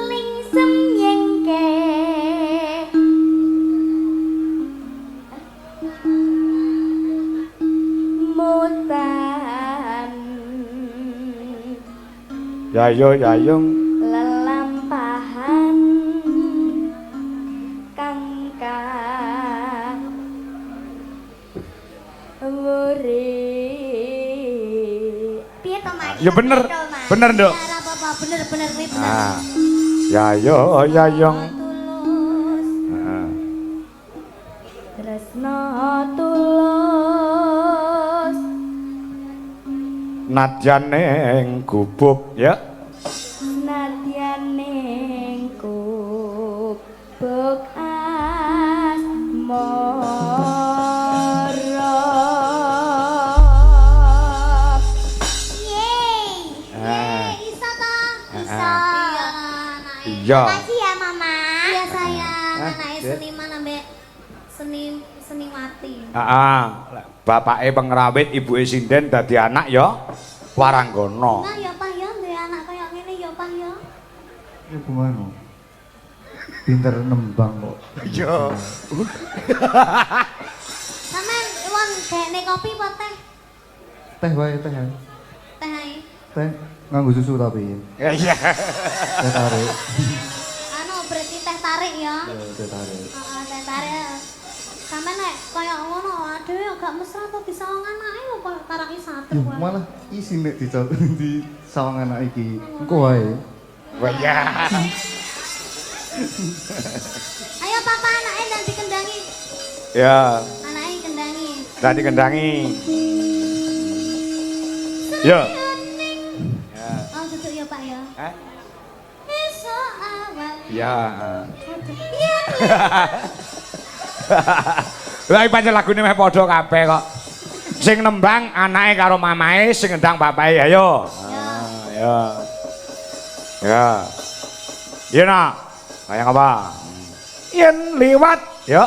Speaker 2: Lingsem nyengke. Mutan
Speaker 1: Yayung.
Speaker 2: lelampahan kangka wuri.
Speaker 7: Piye to, Mas?
Speaker 1: Ya bener.
Speaker 7: Piye to, Mas?
Speaker 1: Bener, Nduk.
Speaker 2: Ya ora apa-apa, bener kuwi bener.
Speaker 1: Ah. Yayung.
Speaker 2: Tulus
Speaker 1: Ah.
Speaker 2: tresno tulus
Speaker 1: Nadyan ning gubuk ya.
Speaker 2: nadyan ning kubuk asmara.
Speaker 7: Yeay.
Speaker 1: Ah.
Speaker 7: Iso to? Iso.
Speaker 2: Iya, anak.
Speaker 1: Iya.
Speaker 7: Makasih ya, Mama.
Speaker 2: Iya sayang,
Speaker 1: Hah,
Speaker 2: anaknya
Speaker 1: Dek?
Speaker 2: seniman ambek seni mati.
Speaker 1: Heeh. Bapake pengrawit, ibuke sinden dadi anak ya Waranggana.
Speaker 2: Nah, ya Pak ya, duwe anak kaya ngene ya Pak ya.
Speaker 3: Ya gimana? Pinter nembang kok.
Speaker 1: Iya.
Speaker 2: Sampeyan wong dekne kopi apa teh?
Speaker 3: Teh wae, teh. Ae.
Speaker 2: Teh ae.
Speaker 3: Teh nganggo susu tapi.
Speaker 1: Iya.
Speaker 3: Teh tarik.
Speaker 2: Anu berarti teh tarik ya.
Speaker 3: Ya, teh tarik.
Speaker 2: Heeh, teh tarik. Sampeyan nek kaya ngono aduh gak mesra to disawang anake lho kok karaki satru
Speaker 3: Yuh,
Speaker 2: wae.
Speaker 3: malah isi nek di sawang anak iki. Engko wae.
Speaker 1: Wah ya.
Speaker 2: Ayo papa anake dan dikendangi.
Speaker 1: Ya,
Speaker 2: Anake kendangi.
Speaker 1: tadi kendangi. Ya.
Speaker 2: Oh, duduk ya Pak ya.
Speaker 1: Eh?
Speaker 2: Esok awal.
Speaker 1: Ya.
Speaker 2: Iya.
Speaker 1: Lah iki pancen lagune meh padha kabeh kok. Sing nembang anake karo mamae, sing ngendang bapake. Ayo. Ya. Ya. Iya nak. Kayak apa? Yen liwat. Ya.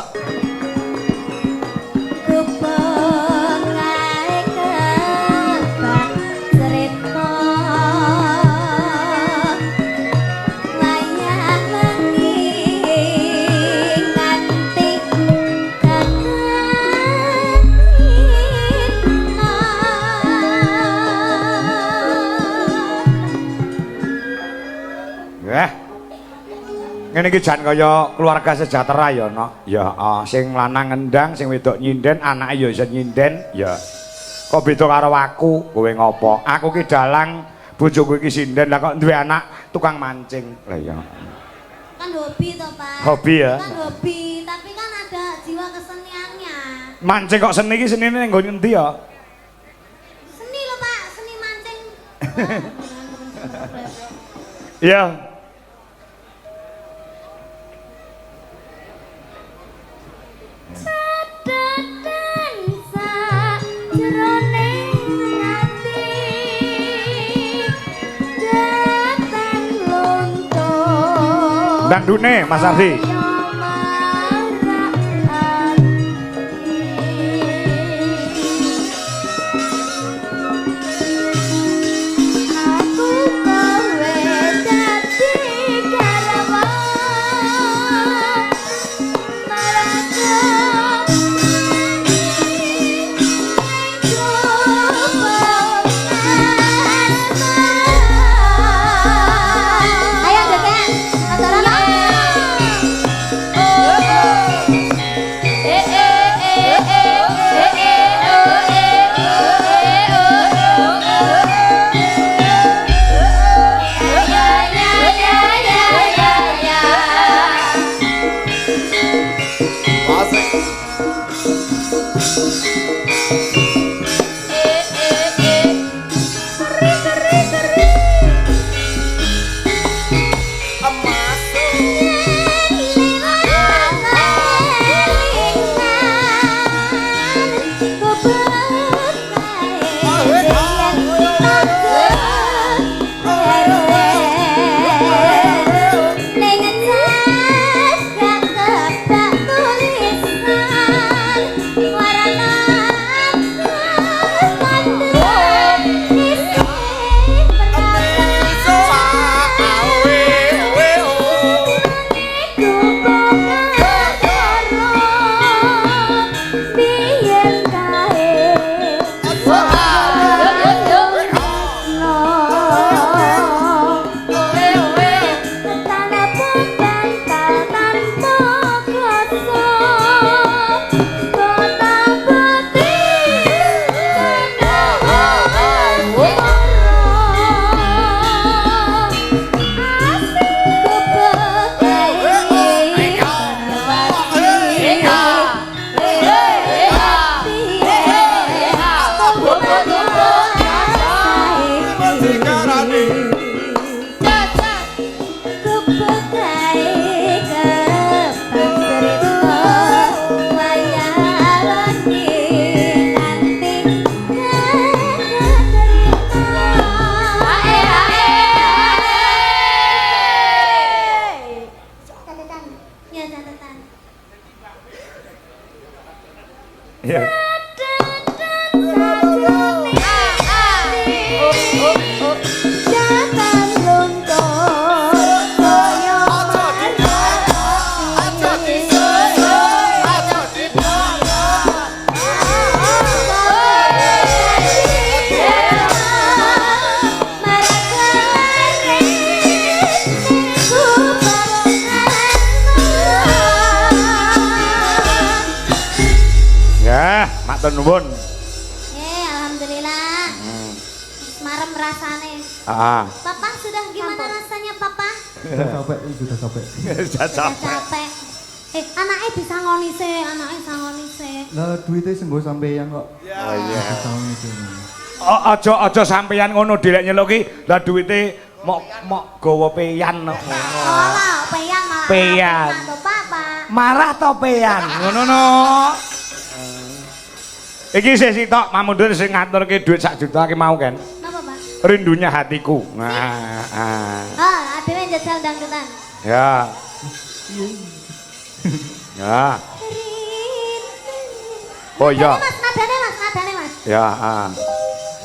Speaker 2: Kepengai kebak cerita wayah wengi nganti
Speaker 1: Eh. Ngene iki jan kaya keluarga sejahtera ya, Nok. Ya, sing lanang ngendang, sing wedok nyinden, anake ya iso nyinden, ya. Kok beda karo aku, kowe ngopo? Aku ki dalang, bojoku iki sinden, lah kok duwe anak tukang mancing. Lah ya.
Speaker 2: kan hobi toh Pak.
Speaker 1: Hobi ya?
Speaker 2: Kan hobi, tapi kan ada jiwa keseniannya.
Speaker 1: Mancing kok seni iki senine ning nggon endi ya?
Speaker 2: Seni loh Pak, seni mancing.
Speaker 1: Iya.
Speaker 2: Sedatan sajroning ati datang luntur.
Speaker 1: Dandune Mas Ardi.
Speaker 2: Ayo Deken, antara
Speaker 1: Iya. Ya, matur nuwun.
Speaker 2: Alhamdulillah. Semarem rasane.
Speaker 1: Heeh.
Speaker 2: Papa sudah gimana rasanya Papa?
Speaker 3: Sudah capek, sudah capek.
Speaker 1: Sudah
Speaker 2: Sudah
Speaker 1: capek.
Speaker 2: capek. Anaknya bisa ngoni sih, anaknya sangoni sih.
Speaker 3: Lah duitnya senggo sampeyan kok.
Speaker 1: Oh iya.
Speaker 3: Tahun itu.
Speaker 1: Oh, aja sampeyan ngono dilek nyeluki. Lah duwite mok gawa peyan kok.
Speaker 2: Oh lah, peyan malah.
Speaker 1: Peyan.
Speaker 2: Papa.
Speaker 1: Marah to peyan. Ngono no. Iki sih sitok mamundur sing ngaturke dhuwit 1 juta ki mau kan.
Speaker 2: Napa, Pak?
Speaker 1: Rindunya hatiku. Nah,
Speaker 2: Oh, adewe jajal dangdutan.
Speaker 1: ya. Ya. Oh iya.
Speaker 2: Nadane Mas.
Speaker 1: Ya,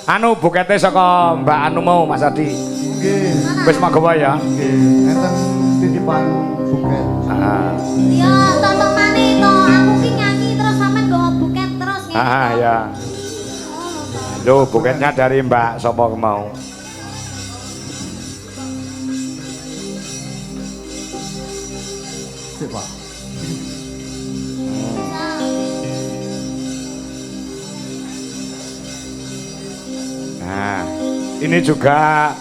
Speaker 1: Anu bukete saka Mbak Anu mau Mas Adi.
Speaker 3: Nggih.
Speaker 1: Wis magawa ya.
Speaker 3: Nggih. Enten titipan buket.
Speaker 2: Ya, tonton maneh to. Aku ki nyanyi terus sampean nggawa buket terus ngene.
Speaker 1: Ya. Lho, buketnya dari Mbak sapa mau.
Speaker 3: Sik, Pak.
Speaker 1: Nah, ini juga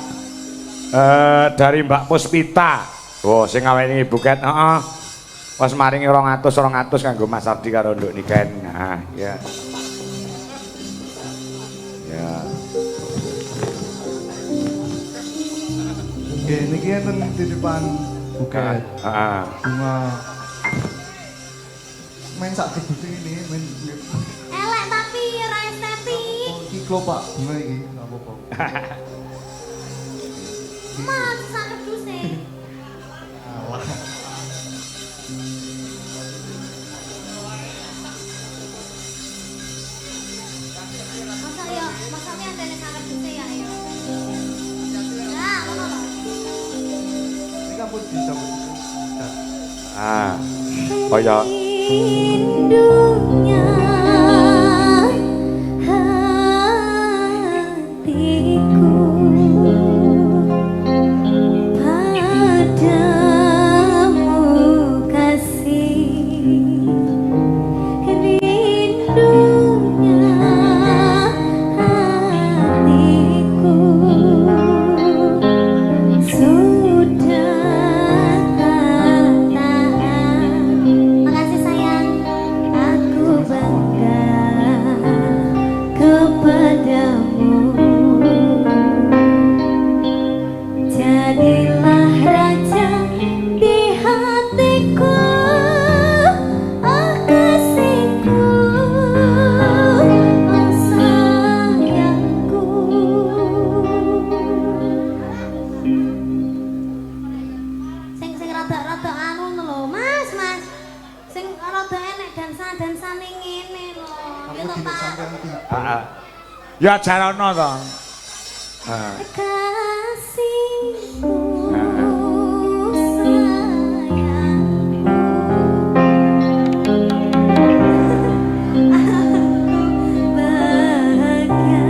Speaker 1: dari Mbak Puspita. Oh, sing ngaweni buket, heeh. Pas maringi 200 kanggo Mas Ardi karo Nduk Niken. Nah, ya. Ya.
Speaker 3: Nggih, niki enten titipan buket.
Speaker 1: Heeh.
Speaker 3: Bunga. Main sak gedus ini, main
Speaker 2: Elek tapi ra estetik.
Speaker 3: kilo Pak, bunga iki, enggak apa-apa.
Speaker 2: Mas sak keduse. Masa mi andene sak keduse ya ayo. Nah, ngono lho.
Speaker 3: Ini kan pun bisa.
Speaker 1: Oh ya.
Speaker 2: Rindunya hatiku padamu kasih, rindunya hatiku sudah tak tahan. Makasih sayang, aku bangga kepadamu. Jadilah raja di hatiku, oh kasihku, oh sayangku. Sing rada-rada anu lho, Mas. Sing rada enek dansa-dansane ngene lho. Iki lho, Pak.
Speaker 1: Ya jarana to.
Speaker 2: Kasihku, sayangku, aku bahagia.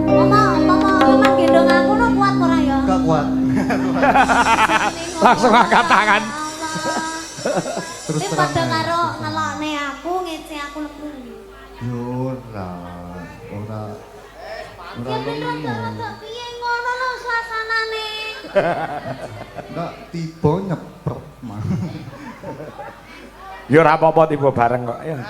Speaker 2: Mama gendong aku no kuat ora ya?
Speaker 3: Enggak kuat.
Speaker 1: Langsung angkat tangan.
Speaker 3: Terus
Speaker 2: Ini
Speaker 3: terang.
Speaker 2: padha karo ngelokne aku, ngece aku lepu.
Speaker 3: Yo ora.
Speaker 2: Ya men rada-rada piye ngono lho suasanane.
Speaker 3: Enggak tiba nyepret mah.
Speaker 1: Ya ora apa-apa tiba bareng kok ya.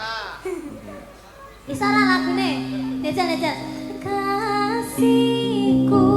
Speaker 2: Bisa ra lagune? Jajal. Kasihku